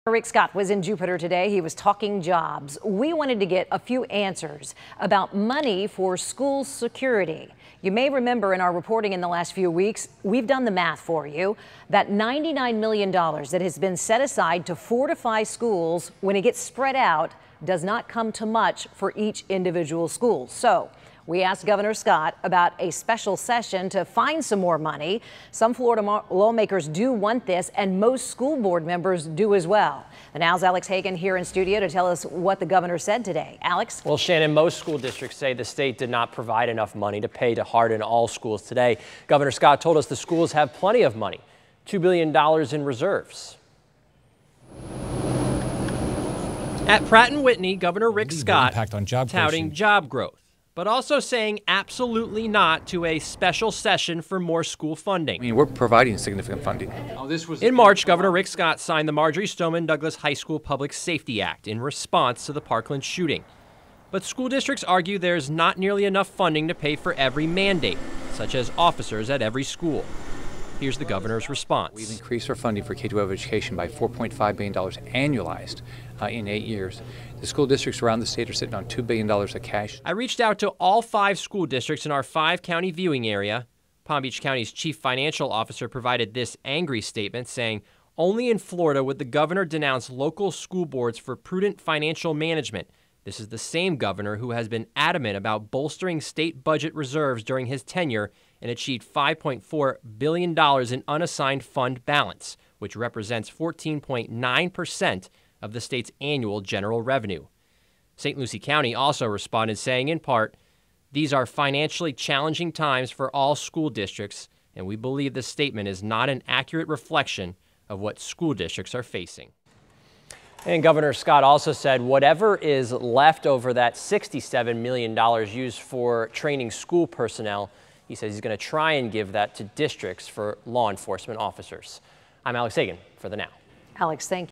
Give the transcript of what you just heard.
Rick Scott was in Jupiter today. He was talking jobs. We wanted to get a few answers about money for school security. You may remember in our reporting in the last few weeks, we've done the math for you. That $99 million that has been set aside to fortify schools, when it gets spread out, does not come to much for each individual school. So we asked Governor Scott about a special session to find some more money. Some Florida lawmakers do want this, and most school board members do as well. And now's Alex Hagan here in studio to tell us what the governor said today. Alex? Well, Shannon, most school districts say the state did not provide enough money to pay to harden all schools today. Governor Scott told us the schools have plenty of money, $2 billion in reserves. At Pratt & Whitney, Governor Rick Scott touting job growth, but also saying absolutely not to a special session for more school funding. I mean, we're providing significant funding. In March, Governor Rick Scott signed the Marjorie Stoneman Douglas High School Public Safety Act in response to the Parkland shooting. But school districts argue there's not nearly enough funding to pay for every mandate, such as officers at every school. Here's the governor's response. We've increased our funding for K-12 education by $4.5 billion annualized in 8 years. The school districts around the state are sitting on $2 billion of cash. I reached out to all 5 school districts in our 5-county viewing area. Palm Beach County's chief financial officer provided this angry statement saying, only in Florida would the governor denounce local school boards for prudent financial management. This is the same governor who has been adamant about bolstering state budget reserves during his tenure and achieved $5.4 billion in unassigned fund balance, which represents 14.9% of the state's annual general revenue. St. Lucie County also responded, saying in part, these are financially challenging times for all school districts, and we believe this statement is not an accurate reflection of what school districts are facing. And Governor Scott also said whatever is left over that $67 million used for training school personnel, he says he's going to try and give that to districts for law enforcement officers. I'm Alex Hagan for The Now. Alex, thank you.